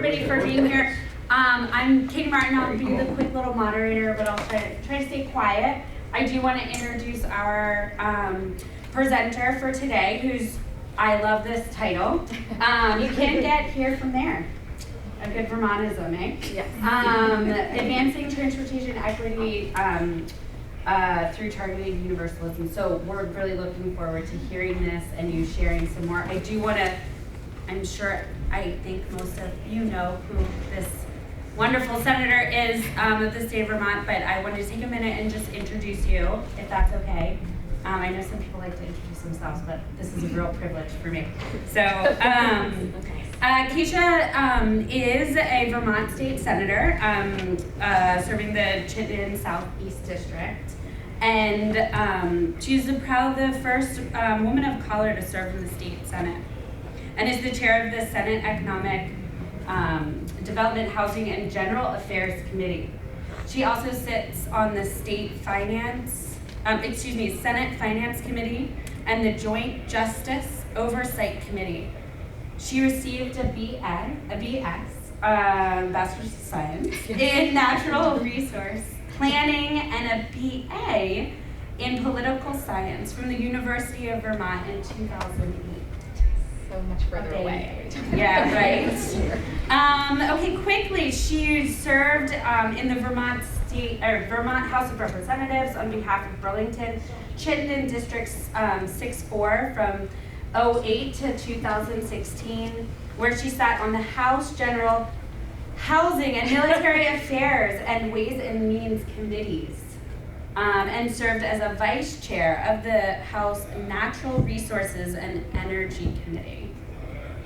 everybody for being here. I'm Katie Martin. I'll be the quick little moderator, but I'll try to stay quiet. I do want to introduce our presenter for today, who's, I love this title. You can't get here from there. A good Vermontism, eh? Yes. Advancing transportation equity through targeted universalism. So we're really looking forward to hearing this and you sharing some more. I do want to, I think most of you know who this wonderful senator is of the state of Vermont, but I wanted to take a minute and just introduce you, if that's okay. I know some people like to introduce themselves, but this is a real privilege for me. So, Kesha is a Vermont state senator serving the Chittenden Southeast District. And she's the first woman of color to serve in the state Senate, and is the chair of the Senate Economic Development, Housing, and General Affairs Committee. She also sits on the Senate Finance Committee and the Joint Justice Oversight Committee. She received a BS, Bachelor's of Science, in Natural Resource Planning and a BA in Political Science from the University of Vermont in 2008. So much further away. Yeah, right. Okay, quickly, she served in the Vermont House of Representatives on behalf of Burlington, Chittenden Districts 6-4 from 2008 to 2016, where she sat on the House General Housing and Military Affairs and Ways and Means Committees, and served as a vice chair of the House Natural Resources and Energy Committee.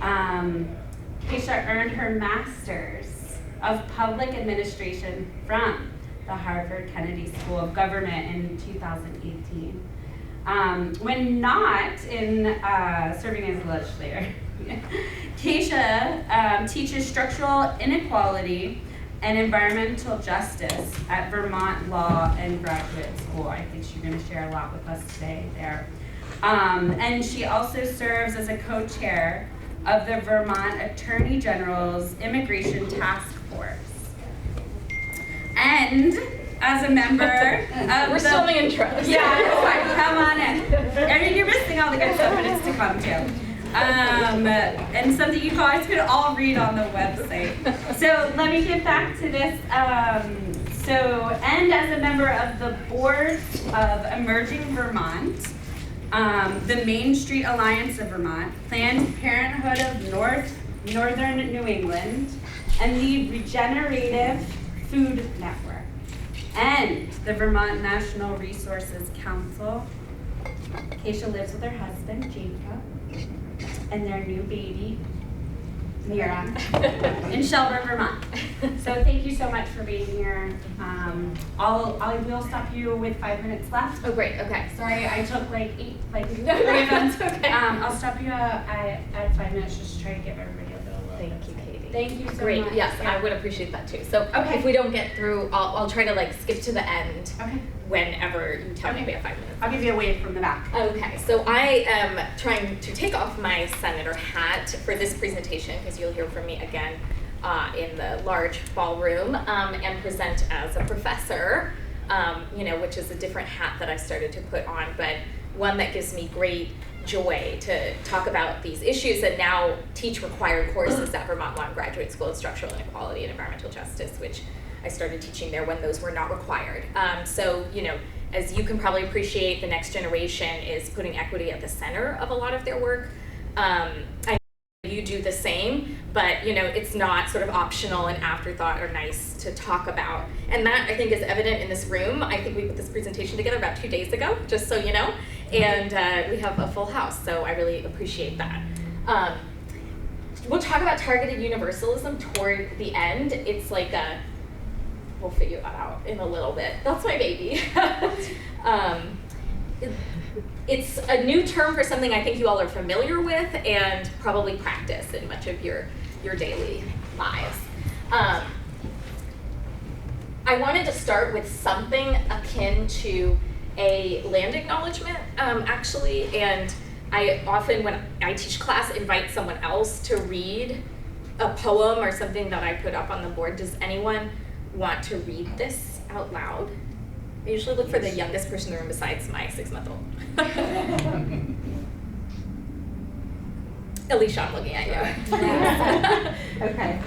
Kesha earned her Master's of Public Administration from the Harvard Kennedy School of Government in 2018. When not in serving as a legislator, Kesha teaches structural inequality and environmental justice at Vermont Law and Graduate School. I think she's going to share a lot with us today there. And she also serves as a co-chair of the Vermont Attorney General's Immigration Task Force. And as a member of We're still in the intros. Yeah, it's fine. Come on in. I mean, you're missing all the good stuff, but it's to come too. And something you guys could all read on the website. So let me get back to this. And as a member of the board of Emerging Vermont, the Main Street Alliance of Vermont, Planned Parenthood of Northern New England, and the Regenerative Food Network, and the Vermont National Resources Council. Kesha lives with her husband, Jacob, and their new baby, Mira, in Shelburne, Vermont. So thank you so much for being here. I will stop you with 5 minutes left. Oh, great. Okay. Sorry, I took like 3 of them. That's okay. I'll stop you at 5 minutes just to try to give everybody a little. Thank you, Katie. Thank you so Great. much. Yes, Yeah. I would appreciate that too. So Okay. if we don't get through, I'll try to skip to the end. Okay. Whenever you tell me we have 5 minutes. I'll give you a wave from the back. Okay, so I am trying to take off my senator hat for this presentation because you'll hear from me again in the large ballroom and present as a professor, which is a different hat that I started to put on, but one that gives me great joy to talk about these issues and now teach required courses at Vermont Law and Graduate School of Structural Inequality and Environmental Justice, which I started teaching there when those were not required. As you can probably appreciate, the next generation is putting equity at the center of a lot of their work. I know you do the same, but it's not sort of optional and afterthought or nice to talk about. And that I think is evident in this room. I think we put this presentation together about 2 days ago, just so you know, and we have a full house, so I really appreciate that. We'll talk about targeted universalism toward the end. It's like we'll figure that out in a little bit. That's my baby. It's a new term for something I think you all are familiar with and probably practice in much of your daily lives. I wanted to start with something akin to a land acknowledgement, actually, and I often, when I teach class, invite someone else to read a poem or something that I put up on the board. Does anyone want to read this out loud? I usually look for the youngest person in the room besides my 6-month-old. Alicia, I'm looking at you. Okay.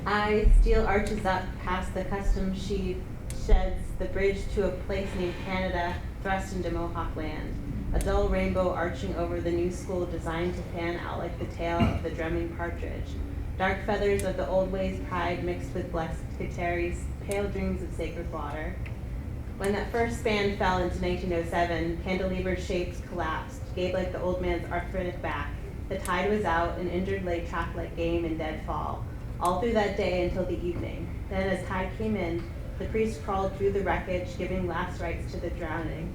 I steel arches up past the custom sheet, sheds the bridge to a place named Canada, thrust into Mohawk land. A dull rainbow arching over the new school designed to fan out like the tail of the drumming partridge. Dark feathers of the old ways pride mixed with blessed Kateri, pale dreams of sacred water. When that first span fell into 1907, cantilever shapes collapsed, gave like the old man's arthritic back. The tide was out, and injured lay trapped like game in dead fall, all through that day until the evening. Then as tide came in, the priest crawled through the wreckage, giving last rites to the drowning.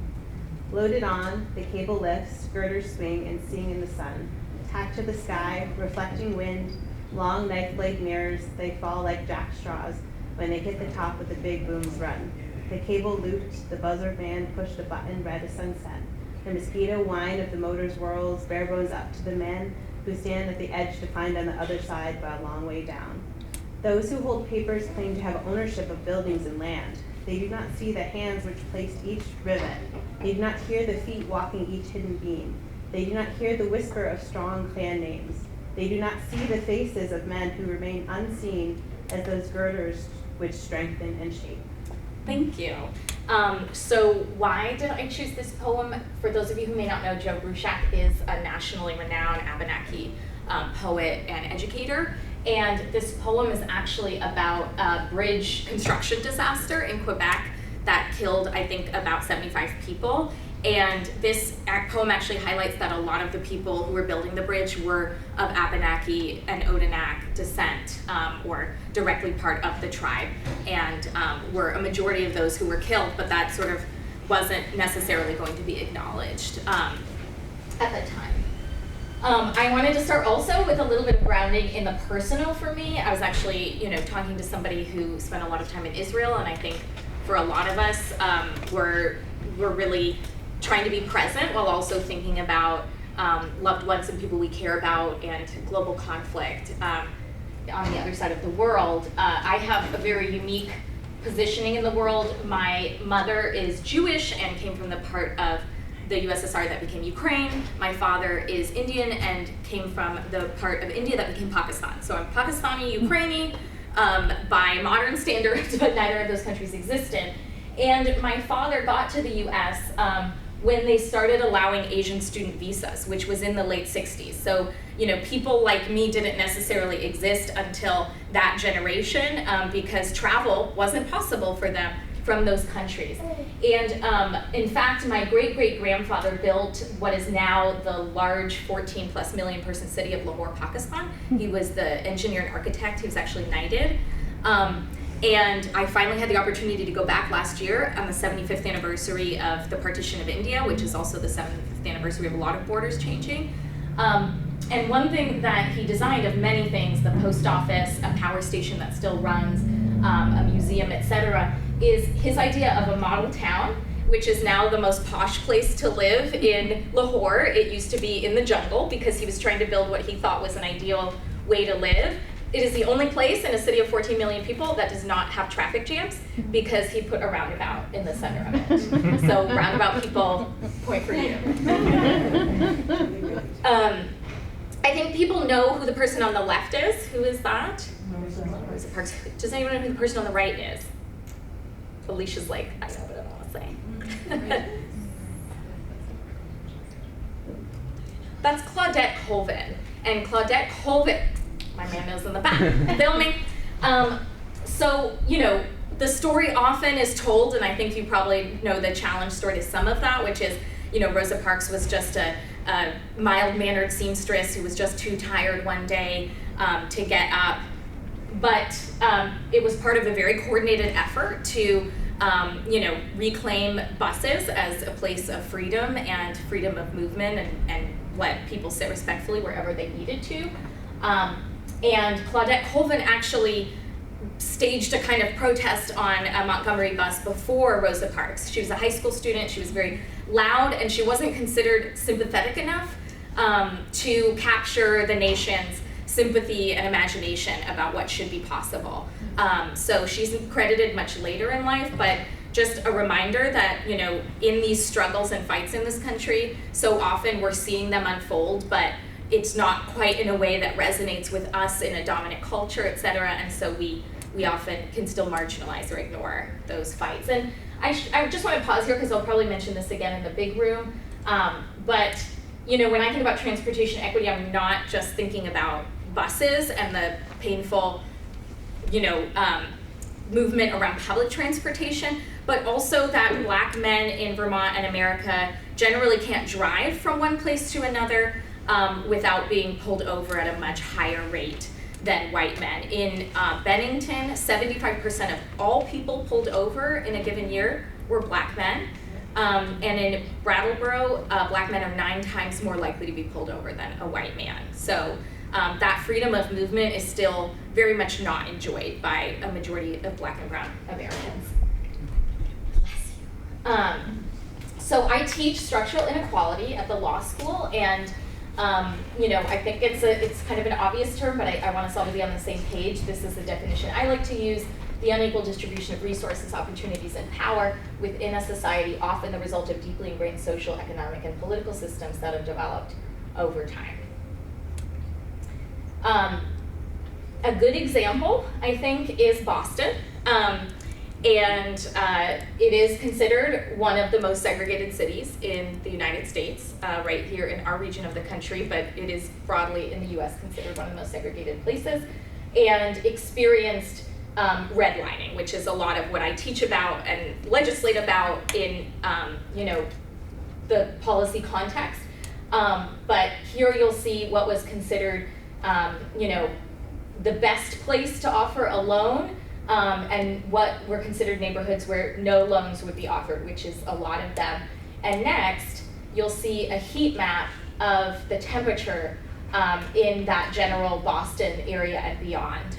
Loaded on, the cable lifts, girders swing, and sing in the sun. Tacked to the sky, reflecting wind, long knife-blade mirrors, they fall like jackstraws when they hit the top of the big boom's run. The cable looped, the buzzer band pushed a button, read a sunset. The mosquito whine of the motors whirls, bare bones up to the men who stand at the edge to find on the other side but a long way down. Those who hold papers claim to have ownership of buildings and land. They do not see the hands which placed each rivet. They do not hear the feet walking each hidden beam. They do not hear the whisper of strong clan names. They do not see the faces of men who remain unseen as those girders which strengthen and shape. Thank you. So why did I choose this poem? For those of you who may not know, Joe Bruchac is a nationally renowned Abenaki poet and educator. And this poem is actually about a bridge construction disaster in Quebec that killed, I think, about 75 people. And this poem actually highlights that a lot of the people who were building the bridge were of Abenaki and Odanak descent, or directly part of the tribe, and were a majority of those who were killed, but that sort of wasn't necessarily going to be acknowledged at that time. I wanted to start also with a little bit of grounding in the personal for me. I was actually, talking to somebody who spent a lot of time in Israel, and I think for a lot of us, we're really trying to be present while also thinking about loved ones and people we care about and global conflict on the other side of the world. I have a very unique positioning in the world. My mother is Jewish and came from the part of the USSR that became Ukraine. My father is Indian and came from the part of India that became Pakistan. So I'm Pakistani, Ukrainian by modern standards, but neither of those countries existed. And my father got to the US when they started allowing Asian student visas, which was in the late 60s. So, people like me didn't necessarily exist until that generation because travel wasn't possible for them from those countries. And in fact, my great-great-grandfather built what is now the large 14+ million person city of Lahore, Pakistan. He was the engineer and architect. He was actually knighted. And I finally had the opportunity to go back last year on the 75th anniversary of the partition of India, which is also the 75th anniversary of a lot of borders changing. And one thing that he designed, of many things, the post office, a power station that still runs, a museum, etc., is his idea of a model town, which is now the most posh place to live in Lahore. It used to be in the jungle because he was trying to build what he thought was an ideal way to live. It is the only place in a city of 14 million people that does not have traffic jams because he put a roundabout in the center of it. So roundabout people, point for you. I think people know who the person on the left is. Who is that? Rosa Parks. Does anyone know who the person on the right is? Alicia's like, I know, but I don't want to say. That's Claudette Colvin. And Claudette Colvin, my man knows in the back, filming. So, the story often is told, and I think you probably know the challenge story to some of that, which is, Rosa Parks was just a mild-mannered seamstress who was just too tired one day to get up. But it was part of a very coordinated effort to, reclaim buses as a place of freedom and freedom of movement and let people sit respectfully wherever they needed to. And Claudette Colvin actually staged a kind of protest on a Montgomery bus before Rosa Parks. She was a high school student, she was very loud, and she wasn't considered sympathetic enough to capture the nation's sympathy and imagination about what should be possible. So she's credited much later in life, but just a reminder that, you know, in these struggles and fights in this country, so often we're seeing them unfold, but it's not quite in a way that resonates with us in a dominant culture, et cetera, and so we often can still marginalize or ignore those fights. And I just want to pause here because I'll probably mention this again in the big room, but you know, when I think about transportation equity, I'm not just thinking about buses and the painful, you know, movement around public transportation, but also that Black men in Vermont and America generally can't drive from one place to another without being pulled over at a much higher rate than white men. In Bennington, 75% of all people pulled over in a given year were Black men. And in Brattleboro, Black men are 9 times more likely to be pulled over than a white man. So that freedom of movement is still very much not enjoyed by a majority of Black and Brown Americans. Bless you. So I teach structural inequality at the law school, and you know, I think it's kind of an obvious term, but I want us all to be on the same page. This is the definition I like to use: the unequal distribution of resources, opportunities, and power within a society, often the result of deeply ingrained social, economic, and political systems that have developed over time. A good example, I think, is Boston. And it is considered one of the most segregated cities in the United States, right here in our region of the country, but it is broadly in the US considered one of the most segregated places, and experienced redlining, which is a lot of what I teach about and legislate about in you know, the policy context. But here you'll see what was considered you know, the best place to offer a loan, and what were considered neighborhoods where no loans would be offered, which is a lot of them. And next, you'll see a heat map of the temperature in that general Boston area and beyond.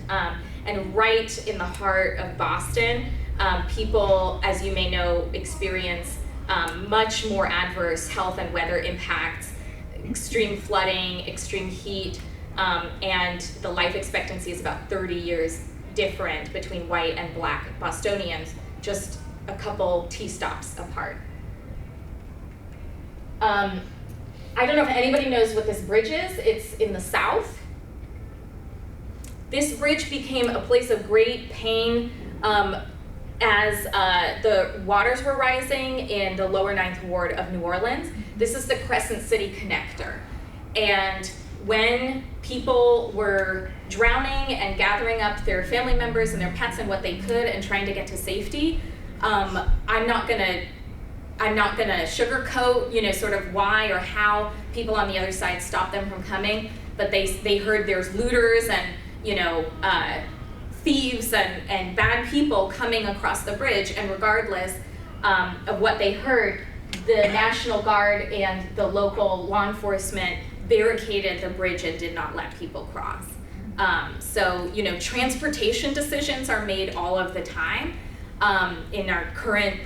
And right in the heart of Boston, people, as you may know, experience much more adverse health and weather impacts, extreme flooding, extreme heat, and the life expectancy is about 30 years different between white and Black Bostonians, just a couple T-stops apart. I don't know if anybody knows what this bridge is. It's in the south. This bridge became a place of great pain as the waters were rising in the lower 9th Ward of New Orleans. This is the Crescent City connector. And when people were drowning and gathering up their family members and their pets and what they could and trying to get to safety, I'm not gonna sugarcoat, you know, sort of why or how people on the other side stopped them from coming, but they heard there's looters and, you know, thieves and bad people coming across the bridge, and regardless of what they heard, the National Guard and the local law enforcement barricaded the bridge and did not let people cross. So, you know, transportation decisions are made all of the time in our current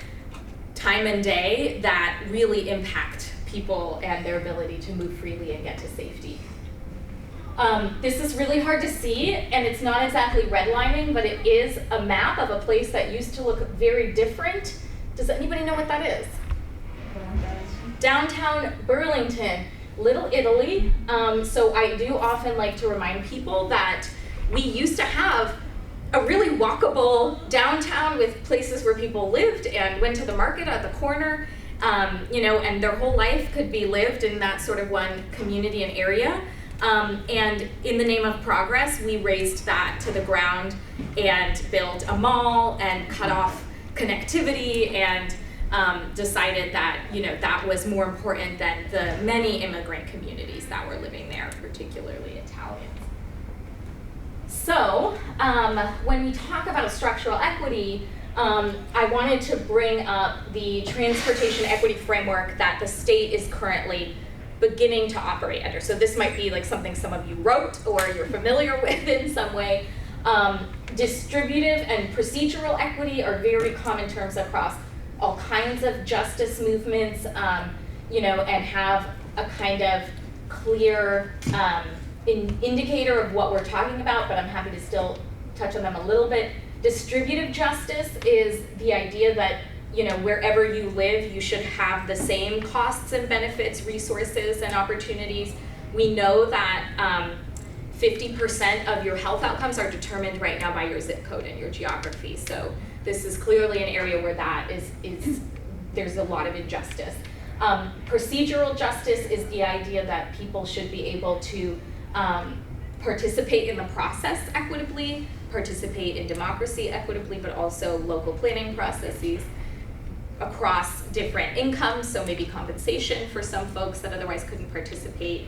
time and day that really impact people and their ability to move freely and get to safety. This is really hard to see, and it's not exactly redlining, but it is a map of a place that used to look very different. Does anybody know what that is? Downtown Burlington. Little Italy. So I do often like to remind people that we used to have a really walkable downtown with places where people lived and went to the market at the corner, you know, and their whole life could be lived in that sort of one community and area. And in the name of progress, we razed that to the ground and built a mall and cut off connectivity and decided that, you know, that was more important than the many immigrant communities that were living there, particularly Italians. So when we talk about a structural equity, I wanted to bring up the transportation equity framework that the state is currently beginning to operate under. So this might be like something some of you wrote or you're familiar with in some way. Distributive and procedural equity are very common terms across all kinds of justice movements, you know, and have a kind of clear indicator of what we're talking about, but I'm happy to still touch on them a little bit. Distributive justice is the idea that, you know, wherever you live, you should have the same costs and benefits, resources and opportunities. We know that 50% of your health outcomes are determined right now by your zip code and your geography. So this is clearly an area where that is there's a lot of injustice. Procedural justice is the idea that people should be able to participate in the process equitably, participate in democracy equitably, but also local planning processes across different incomes, so maybe compensation for some folks that otherwise couldn't participate,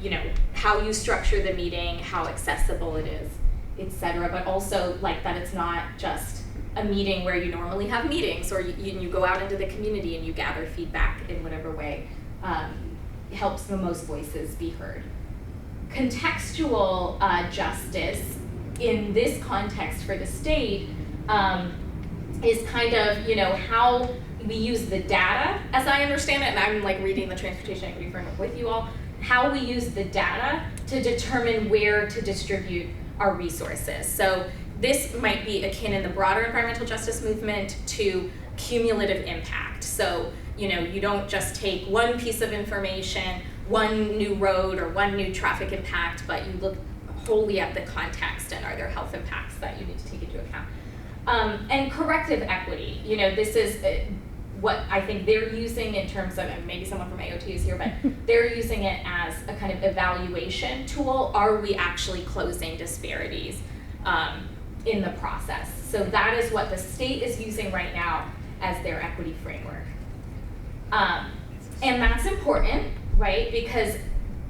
you know, how you structure the meeting, how accessible it is, etc. But also like that it's not just a meeting where you normally have meetings, or you go out into the community and you gather feedback in whatever way helps the most voices be heard. Contextual justice in this context for the state is kind of, you know, how we use the data, as I understand it, and I'm like reading the transportation equity framework with you all, how we use the data to determine where to distribute our resources. So this might be akin in the broader environmental justice movement to cumulative impact. So, you know, you don't just take one piece of information, one new road or one new traffic impact, but you look wholly at the context and are there health impacts that you need to take into account. And corrective equity, you know, this is what I think they're using in terms of, and maybe someone from AOT is here, but they're using it as a kind of evaluation tool. Are we actually closing disparities in the process? So that is what the state is using right now as their equity framework. And that's important, right? Because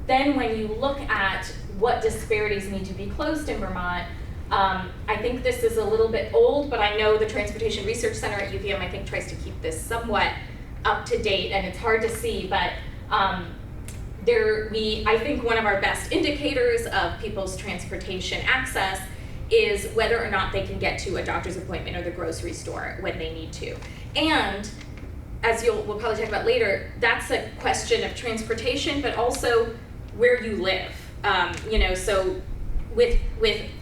then when you look at what disparities need to be closed in Vermont, I think this is a little bit old, but I know the Transportation Research Center at UVM, I think, tries to keep this somewhat up to date, and it's hard to see, but I think one of our best indicators of people's transportation access is whether or not they can get to a doctor's appointment or the grocery store when they need to. And as we'll probably talk about later, that's a question of transportation, but also where you live. You know, so with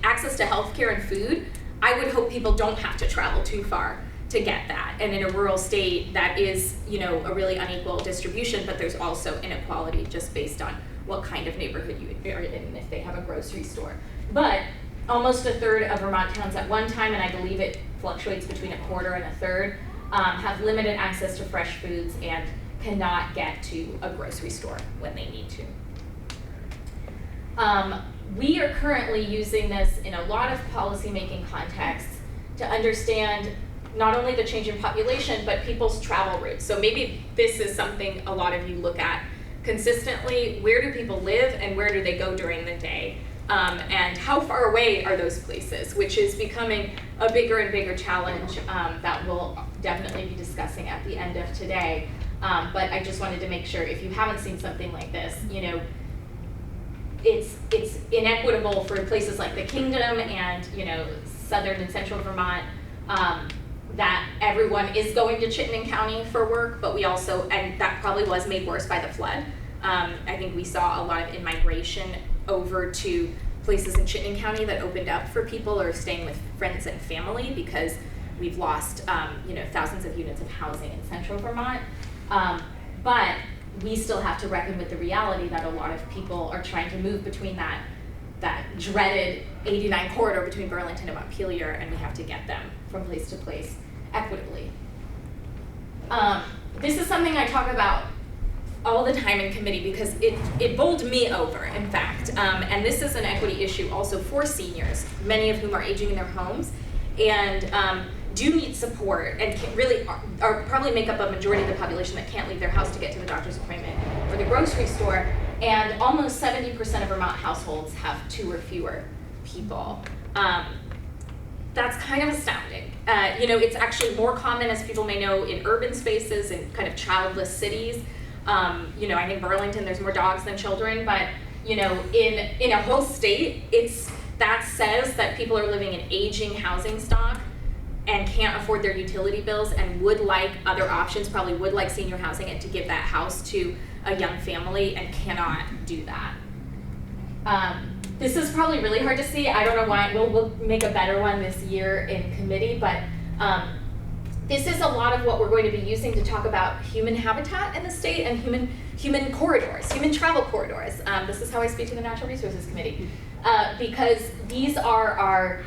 access to healthcare and food, I would hope people don't have to travel too far to get that. And in a rural state, that is, you know, a really unequal distribution, but there's also inequality just based on what kind of neighborhood you are in and if they have a grocery store. But almost a third of Vermont towns at one time, and I believe it fluctuates between a quarter and a third, have limited access to fresh foods and cannot get to a grocery store when they need to. We are currently using this in a lot of policymaking contexts to understand not only the change in population, but people's travel routes. So maybe this is something a lot of you look at consistently. Where do people live and where do they go during the day? And how far away are those places, which is becoming a bigger and bigger challenge that we'll definitely be discussing at the end of today. But I just wanted to make sure, if you haven't seen something like this, you know, it's inequitable for places like the Kingdom and, you know, southern and central Vermont, that everyone is going to Chittenden County for work, but we also, and that probably was made worse by the flood. I think we saw a lot of in-migration over to places in Chittenden County that opened up for people or staying with friends and family because we've lost, you know, thousands of units of housing in central Vermont. But we still have to reckon with the reality that a lot of people are trying to move between that dreaded 89 corridor between Burlington and Montpelier, and we have to get them from place to place equitably. This is something I talk about all the time in committee because it bowled me over, in fact. And this is an equity issue also for seniors, many of whom are aging in their homes and do need support and really are probably make up a majority of the population that can't leave their house to get to the doctor's appointment or the grocery store. And almost 70% of Vermont households have 2 or fewer people. That's kind of astounding. You know, it's actually more common, as people may know, in urban spaces and kind of childless cities. You know, I think Burlington, there's more dogs than children, but you know, in a whole state, that says that people are living in aging housing stock and can't afford their utility bills and would like other options, probably would like senior housing and to give that house to a young family and cannot do that. This is probably really hard to see. I don't know why. We'll make a better one this year in committee, but this is a lot of what we're going to be using to talk about human habitat in the state and human corridors, human travel corridors. This is how I speak to the Natural Resources Committee, because these are our,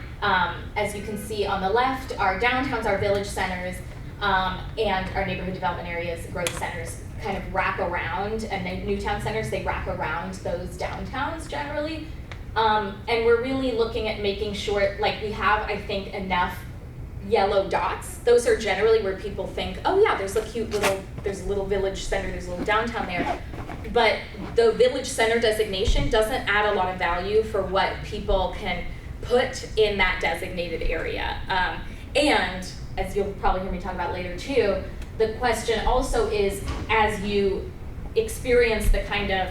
as you can see on the left, our downtowns, our village centers, and our neighborhood development areas, growth centers, kind of wrap around, and then new town centers, they wrap around those downtowns generally. And we're really looking at making sure, like, we have, I think, enough yellow dots. Those are generally where people think, oh yeah, there's a little village center, there's a little downtown there. But the village center designation doesn't add a lot of value for what people can put in that designated area. And, as you'll probably hear me talk about later too, the question also is, as you experience the kind of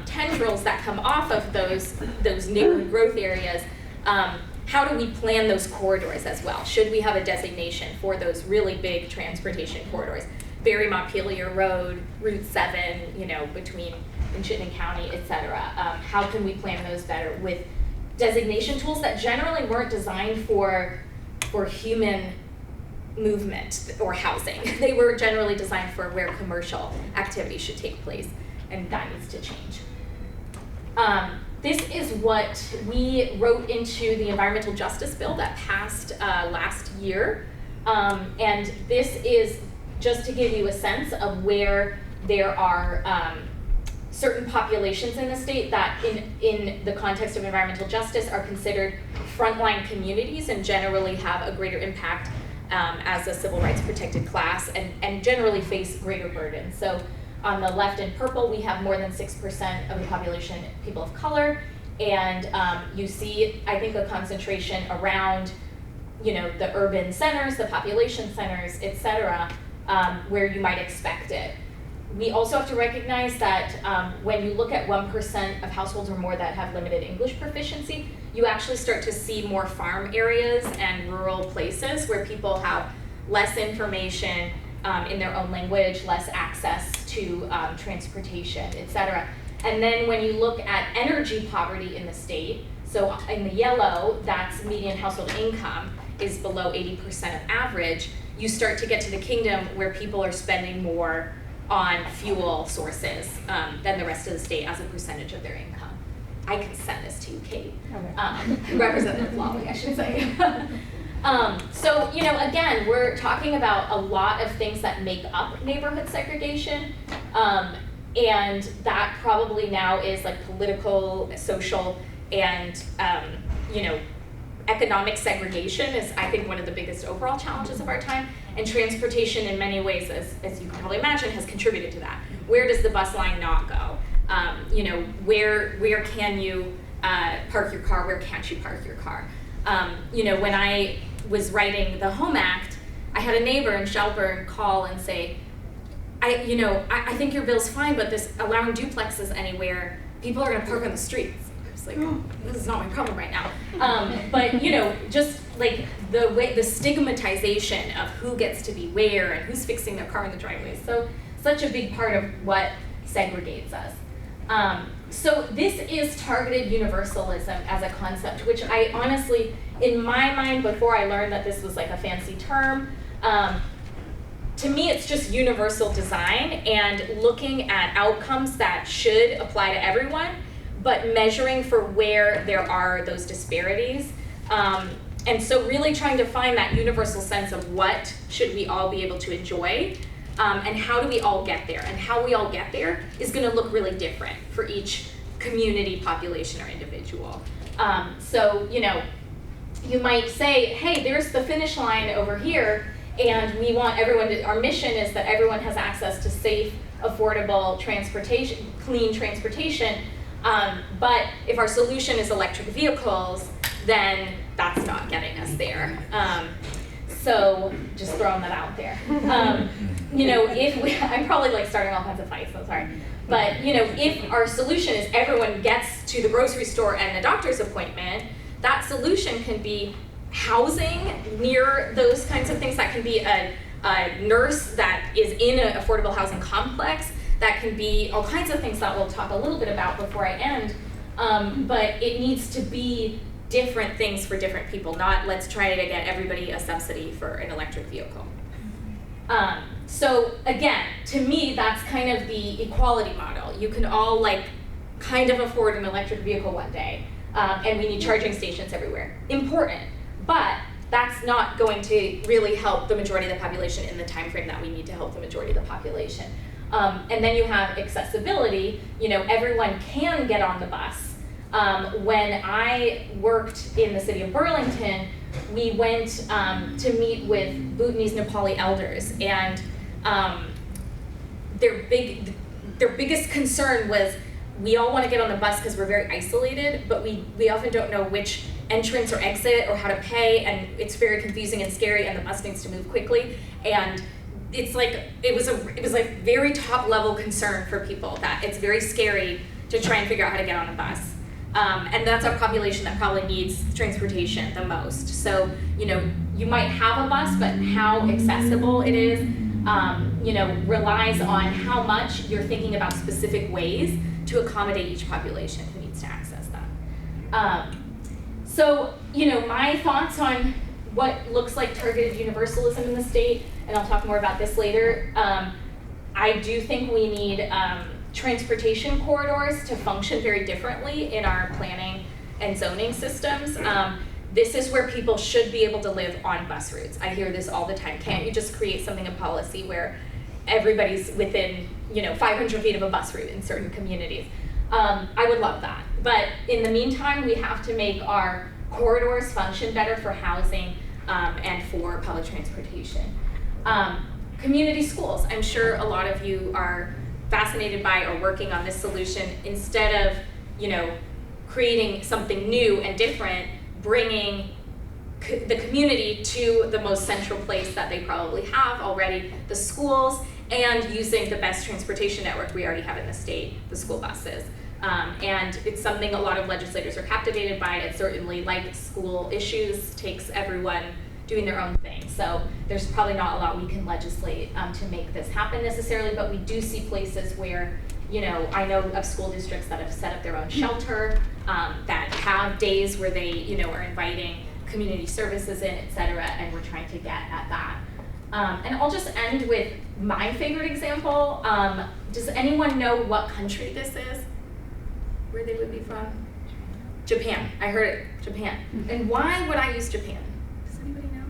tendrils that come off of those neighborhood growth areas, how do we plan those corridors as well? Should we have a designation for those really big transportation corridors? Barry Montpelier Road, Route 7, between in Chittenden County, et cetera. How can we plan those better with designation tools that generally weren't designed for human movement or housing? They were generally designed for where commercial activity should take place, and that needs to change. This is what we wrote into the environmental justice bill that passed last year. And this is just to give you a sense of where there are certain populations in the state that in the context of environmental justice are considered frontline communities and generally have a greater impact as a civil rights protected class and generally face greater burden. So on the left in purple, we have more than 6% of the population people of color, and you see, I think, a concentration around, the urban centers, the population centers, et cetera, where you might expect it. We also have to recognize that when you look at 1% of households or more that have limited English proficiency, you actually start to see more farm areas and rural places where people have less information in their own language, less access to transportation, et cetera. And then when you look at energy poverty in the state, so in the yellow, that's median household income is below 80% of average, you start to get to the kingdom where people are spending more on fuel sources than the rest of the state as a percentage of their income. I can send this to you, Kate. Okay. Representative Lawley, I should say. So, again, we're talking about a lot of things that make up neighborhood segregation, and that probably now is like political, social, and, economic segregation is, I think, one of the biggest overall challenges of our time, and transportation in many ways, as you can probably imagine, has contributed to that. Where does the bus line not go? Where can you park your car? Where can't you park your car? When I was writing the Home Act, I had a neighbor in Shelburne call and say, I think your bill's fine, but this allowing duplexes anywhere, people are gonna park on the streets. I was like, oh, this is not my problem right now. But just like the stigmatization of who gets to be where and who's fixing their car in the driveway. So such a big part of what segregates us. So this is targeted universalism as a concept, which I honestly, in my mind, before I learned that this was like a fancy term, to me it's just universal design and looking at outcomes that should apply to everyone, but measuring for where there are those disparities. And so really trying to find that universal sense of what should we all be able to enjoy, and how do we all get there? And how we all get there is gonna look really different for each community, population, or individual. So, you might say, hey, there's the finish line over here, and we want everyone to, our mission is that everyone has access to safe, affordable transportation, clean transportation, but if our solution is electric vehicles, then that's not getting us there. So just throwing that out there. I'm probably starting all kinds of fights, so sorry. But if our solution is everyone gets to the grocery store and the doctor's appointment, that solution can be housing near those kinds of things. That can be a nurse that is in an affordable housing complex. That can be all kinds of things that we'll talk a little bit about before I end. But it needs to be different things for different people, not let's try to get everybody a subsidy for an electric vehicle. So again, to me, that's kind of the equality model. You can all kind of afford an electric vehicle one day, and we need charging stations everywhere. Important, but that's not going to really help the majority of the population in the time frame that we need to help the majority of the population. And then you have accessibility. Everyone can get on the bus. When I worked in the city of Burlington, we went to meet with Bhutanese Nepali elders, and their biggest concern was we all want to get on the bus because we're very isolated, but we often don't know which entrance or exit or how to pay, and it's very confusing and scary, and the bus needs to move quickly. And it's it was very top level concern for people that it's very scary to try and figure out how to get on a bus. And that's a population that probably needs transportation the most. So, you might have a bus, but how accessible it is, relies on how much you're thinking about specific ways to accommodate each population who needs to access that. So, my thoughts on what looks like targeted universalism in the state, and I'll talk more about this later. I do think we need transportation corridors to function very differently in our planning and zoning systems. This is where people should be able to live on bus routes. I hear this all the time. Can't you just create something in policy where everybody's within 500 feet of a bus route in certain communities? I would love that. But in the meantime, we have to make our corridors function better for housing and for public transportation. Community schools. I'm sure a lot of you are fascinated by or working on this solution. Instead of creating something new and different, bringing the community to the most central place that they probably have already, the schools, and using the best transportation network we already have in the state, the school buses. And it's something a lot of legislators are captivated by. It certainly, like school issues, takes everyone doing their own thing. So there's probably not a lot we can legislate to make this happen necessarily, but we do see places where, I know of school districts that have set up their own shelter, that have days where they, are inviting community services in, et cetera, and we're trying to get at that. And I'll just end with my favorite example. Does anyone know what country this is? Where they would be from? Japan. I heard it, Japan. And why would I use Japan? Does anybody know?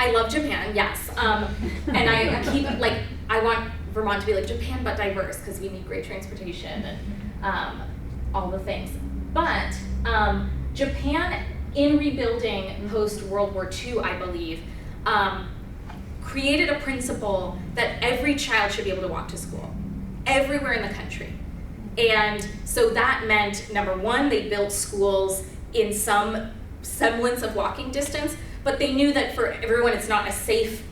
I love Japan, yes. And I keep, I want Vermont to be like Japan, but diverse, because we need great transportation and all the things. But Japan, in rebuilding post-World War II, I believe, created a principle that every child should be able to walk to school, everywhere in the country. And so that meant, number one, they built schools in some semblance of walking distance, but they knew that for everyone it's not a safe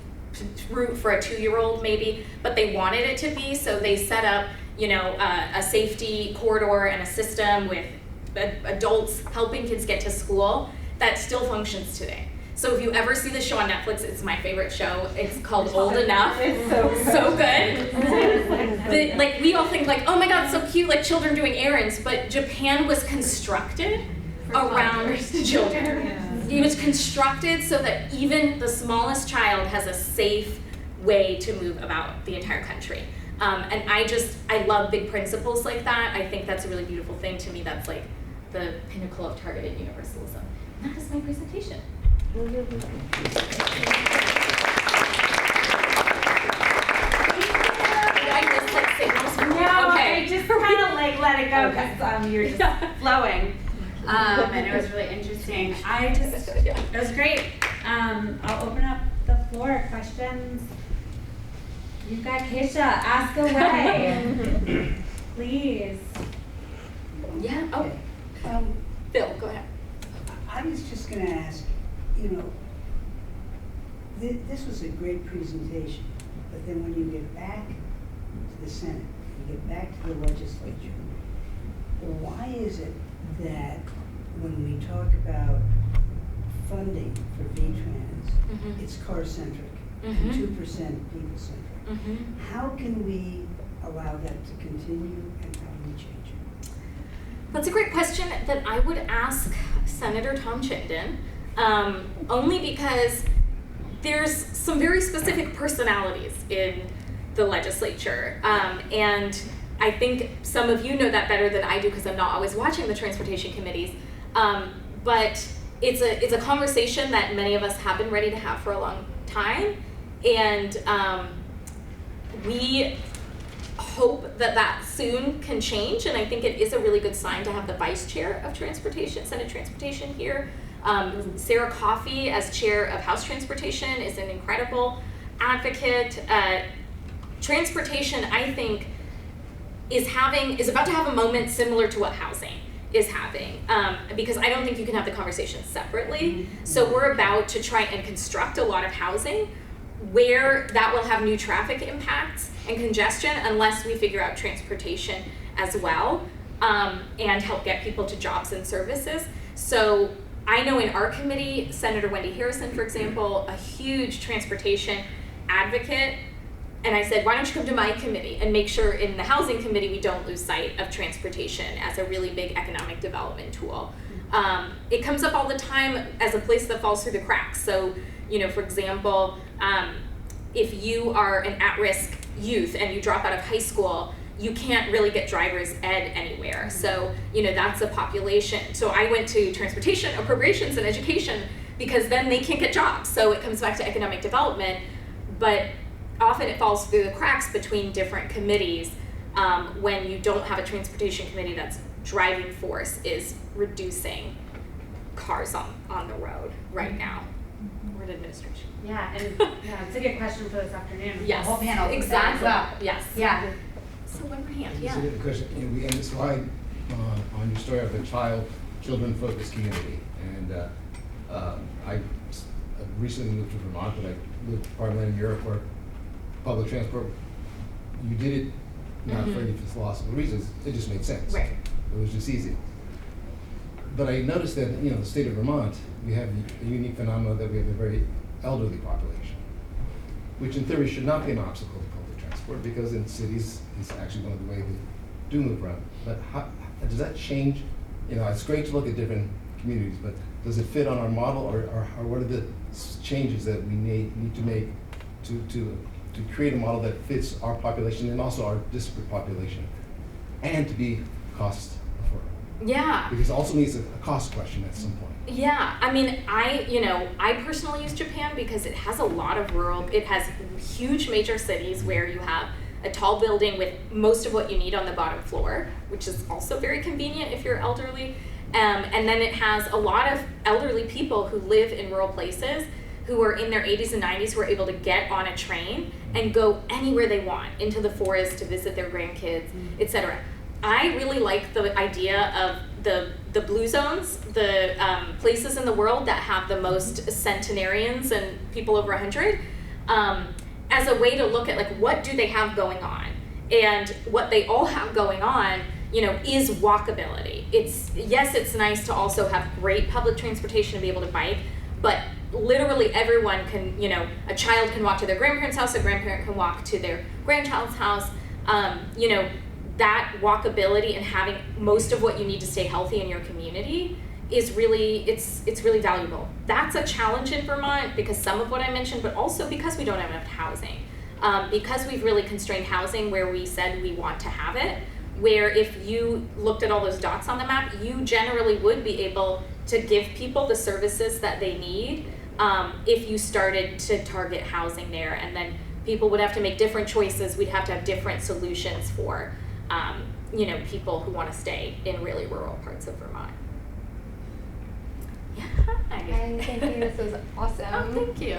route for a 2-year-old maybe, but they wanted it to be, so they set up, a safety corridor and a system with adults helping kids get to school that still functions today. So if you ever see the show on Netflix, it's my favorite show. It's called Old Enough. It's so good. We all think oh my God, so cute, children doing errands, but Japan was constructed around children. Yeah. It was constructed so that even the smallest child has a safe way to move about the entire country. And I love big principles like that. I think that's a really beautiful thing. To me, that's the pinnacle of targeted universalism. And that is my presentation. Did I just say most? No, Okay. I just kind of let it go Okay. because you were just flowing. And it was really interesting. It was great. I'll open up the floor. Questions? You've got Kesha. Ask away. Please. Yeah. Oh, Phil, go ahead. I was just going to ask, this was a great presentation, but then when you get back to the Senate, you get back to the legislature, why is it that when we talk about funding for VTrans, it's car-centric, and 2% people-centric? How can we allow that to continue, and how do we change it? That's a great question that I would ask Senator Tom Chittenden, only because there's some very specific personalities in the legislature, and I think some of you know that better than I do because I'm not always watching the transportation committees, but it's a conversation that many of us have been ready to have for a long time, and we hope that soon can change, and I think it is a really good sign to have the vice chair of transportation, Senate Transportation here. Sarah Coffey as chair of House Transportation is an incredible advocate. Transportation, I think, is about to have a moment similar to what housing is having, because I don't think you can have the conversation separately. So we're about to try and construct a lot of housing where that will have new traffic impacts and congestion unless we figure out transportation as well, and help get people to jobs and services. So I know in our committee, Senator Wendy Harrison, for example, a huge transportation advocate, and I said, why don't you come to my committee and make sure in the housing committee we don't lose sight of transportation as a really big economic development tool. It comes up all the time as a place that falls through the cracks. So, for example, if you are an at-risk youth and you drop out of high school, you can't really get driver's ed anywhere. So, that's a population. So I went to transportation, appropriations, and education because then they can't get jobs. So it comes back to economic development, but often it falls through the cracks between different committees when you don't have a transportation committee that's driving force is reducing cars on the road right now. We're in administration. Yeah, and it's a good question for this afternoon. Yes, The whole panel. exactly. Well. Yes. Yeah. So one more hand, It's yeah. a good question. We end this slide on your story of a children-focused community. And I recently moved to Vermont, but I lived primarily in Europe where public transport, you did it not for any philosophical reasons, it just made sense. Right. It was just easy. But I noticed that, the state of Vermont, we have a unique phenomenon that we have a very elderly population, which in theory should not be an obstacle to public transport because in cities, it's actually one of the ways we do move around. But how does that change? It's great to look at different communities, but does it fit on our model or what are the changes that we need to make to create a model that fits our population and also our district population and to be cost affordable? Yeah. Because it also needs a cost question at some point. Yeah, I mean, I personally use Japan because it has a lot of it has huge major cities where you have a tall building with most of what you need on the bottom floor, which is also very convenient if you're elderly. And then it has a lot of elderly people who live in rural places who are in their 80s and 90s who are able to get on a train and go anywhere they want, into the forest to visit their grandkids, etc. I really like the idea of the blue zones, the places in the world that have the most centenarians and people over 100, as a way to look at what do they have going on, and what they all have going on, is walkability. It's nice to also have great public transportation and be able to bike, but literally everyone can, a child can walk to their grandparents' house, a grandparent can walk to their grandchild's house, that walkability and having most of what you need to stay healthy in your community is really, it's really valuable. That's a challenge in Vermont because some of what I mentioned, but also because we don't have enough housing. Because we've really constrained housing where we said we want to have it, where if you looked at all those dots on the map, you generally would be able to give people the services that they need if you started to target housing there, and then people would have to make different choices. We'd have to have different solutions for people who want to stay in really rural parts of Vermont. Yeah. And thank you, this was awesome. Oh, thank you.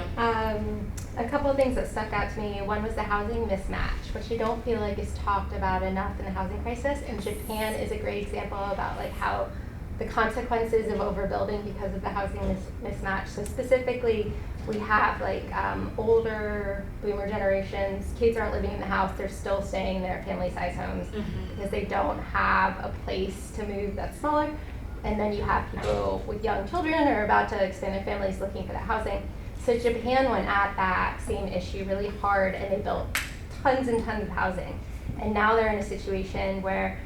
A couple of things that stuck out to me. One was the housing mismatch, which I don't feel like is talked about enough in the housing crisis. And Japan is a great example about how the consequences of overbuilding because of the housing mismatch. So specifically, we have older boomer generations, kids aren't living in the house, they're still staying in their family-size homes because they don't have a place to move that's smaller. And then you have people with young children or about to expand their families looking for that housing. So Japan went at that same issue really hard and they built tons and tons of housing. And now they're in a situation where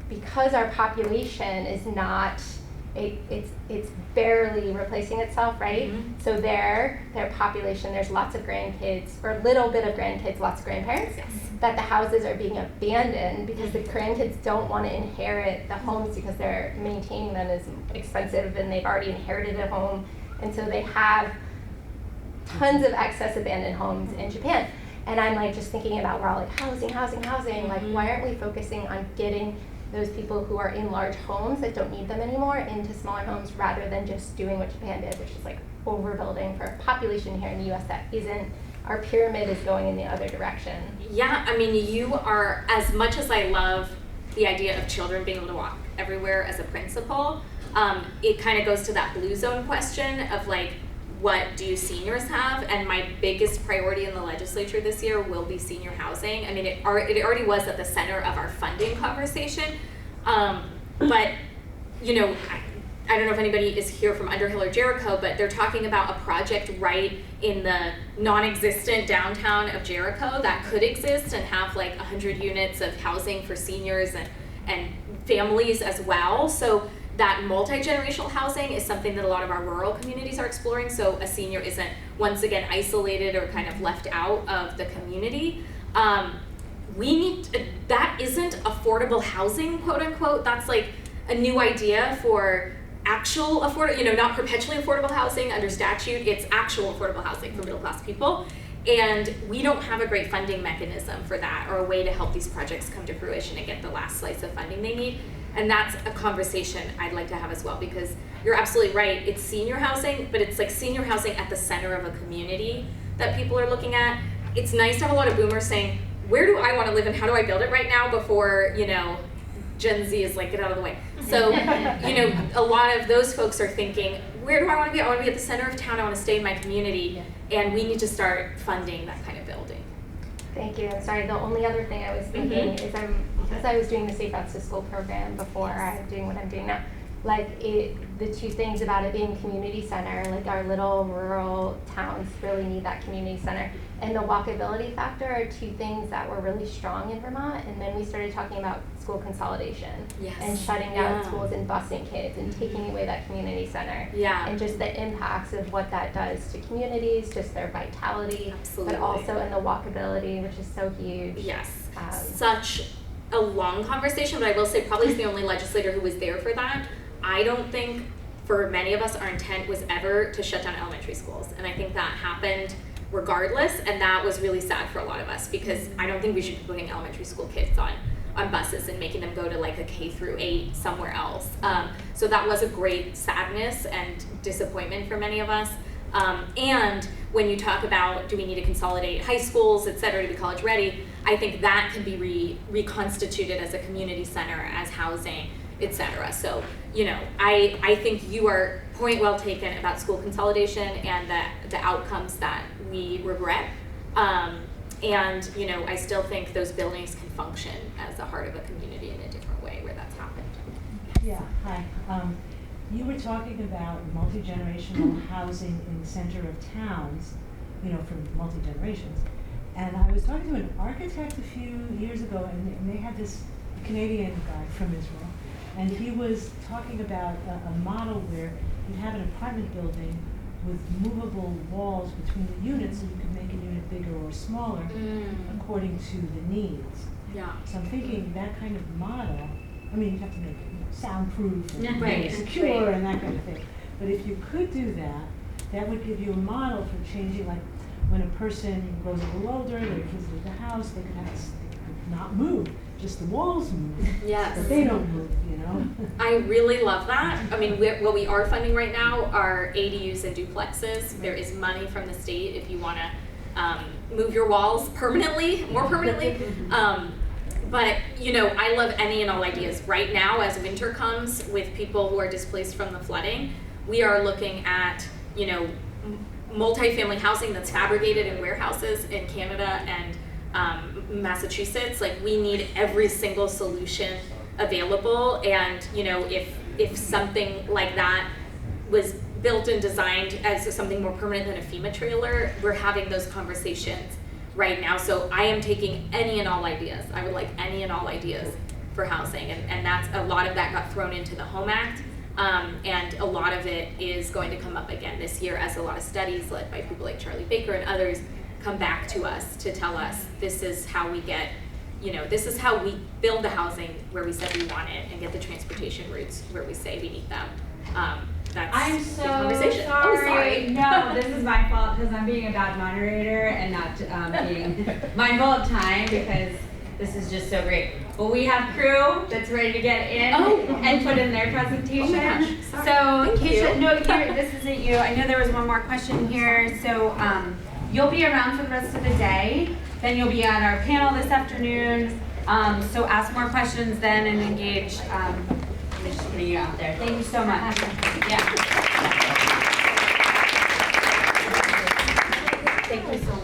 because our population is not, it's barely replacing itself, right? Mm-hmm. So their population, there's lots of grandkids, or a little bit of grandkids, lots of grandparents, Yes. that the houses are being abandoned because the grandkids don't want to inherit the homes because they're maintaining them is expensive and they've already inherited a home. And so they have tons of excess abandoned homes in Japan. And I'm like just thinking about, we're all like housing, like why aren't we focusing on getting those people who are in large homes that don't need them anymore into smaller homes rather than just doing what Japan did, which is like overbuilding for a population here in the US that isn't, our pyramid is going in the other direction. Yeah, I mean, you are, as much as I love the idea of children being able to walk everywhere as a principle, it kind of goes to that blue zone question of like, what do seniors have? And my biggest priority in the legislature this year will be senior housing. I mean, it already was at the center of our funding conversation. But, you know, I don't know if anybody is here from Underhill or Jericho, but they're talking about a project right in the non-existent downtown of Jericho that could exist and have like 100 units of housing for seniors and families as well. So that multi-generational housing is something that a lot of our rural communities are exploring, so a senior isn't once again isolated or kind of left out of the community. That isn't affordable housing, quote unquote. That's like a new idea for actual not perpetually affordable housing under statute. It's actual affordable housing for middle class people. And we don't have a great funding mechanism for that or a way to help these projects come to fruition and get the last slice of funding they need. And that's a conversation I'd like to have as well, because you're absolutely right. It's senior housing, but it's like senior housing at the center of a community that people are looking at. It's nice to have a lot of boomers saying, where do I want to live and how do I build it right now before, Gen Z is like, get out of the way. So, a lot of those folks are thinking, where do I want to be? I want to be at the center of town. I want to stay in my community. And we need to start funding that kind of building. Thank you. I'm sorry, the only other thing I was thinking is because I was doing the Safe Routes to School program before I'm doing what I'm doing now, the two things about it being community center, like our little rural towns really need that community center. And the walkability factor are two things that were really strong in Vermont. And then we started talking about school consolidation and shutting down schools and busing kids and taking away that community center. Yeah. And just the impacts of what that does to communities, just their vitality, Absolutely. but also in the walkability, which is so huge. Yes. Such a long conversation, but I will say probably is the only legislator who was there for that. I don't think for many of us our intent was ever to shut down elementary schools. And I think that happened regardless, and that was really sad for a lot of us because I don't think we should be putting elementary school kids on buses and making them go to like a K through 8 somewhere else. So that was a great sadness and disappointment for many of us. And when you talk about do we need to consolidate high schools, et cetera, to be college ready, I think that can be reconstituted as a community center, as housing, et cetera. So, I think you are point well taken about school consolidation and the outcomes that we regret. And, I still think those buildings can function as the heart of a community in a different way where that's happened. Yeah, hi. You were talking about multi-generational housing in the center of towns, for multi-generations. And I was talking to an architect a few years ago, and they had this Canadian guy from Israel, and he was talking about a model where you'd have an apartment building with movable walls between the units, so you could make a unit bigger or smaller according to the needs. Yeah. So I'm thinking that kind of model, you'd have to make it soundproof and Right. secure and that kind of thing. But if you could do that, that would give you a model for changing, like when a person grows a little older, they visited the house, they could not move, just the walls move. Yes. But they don't move, I really love that. What we are funding right now are ADUs and duplexes. There is money from the state if you want to move your walls more permanently. But, I love any and all ideas. Right now, as winter comes with people who are displaced from the flooding, we are looking at, multifamily housing that's fabricated in warehouses in Canada and Massachusetts. Like, we need every single solution available. And, if something like that was built and designed as something more permanent than a FEMA trailer, we're having those conversations right now. So I am taking any and all ideas. I would like any and all ideas for housing, and that's a lot of that got thrown into the Home Act, and a lot of it is going to come up again this year as a lot of studies led by people like Charlie Baker and others come back to us to tell us this is how we get, this is how we build the housing where we said we want it and get the transportation routes where we say we need them. That's I'm the so conversation. sorry. Oh, sorry. No, this is my fault because I'm being a bad moderator and not being mindful of time because this is just so great. Well, we have crew that's ready to get in and put in their presentation. Oh my gosh, sorry. So, Thank Kesha, you. no, this isn't you. I know there was one more question here. So, you'll be around for the rest of the day. Then you'll be at our panel this afternoon. So ask more questions then and engage. I'm just putting you out there. Thank you so much. Yeah. Thank you so much.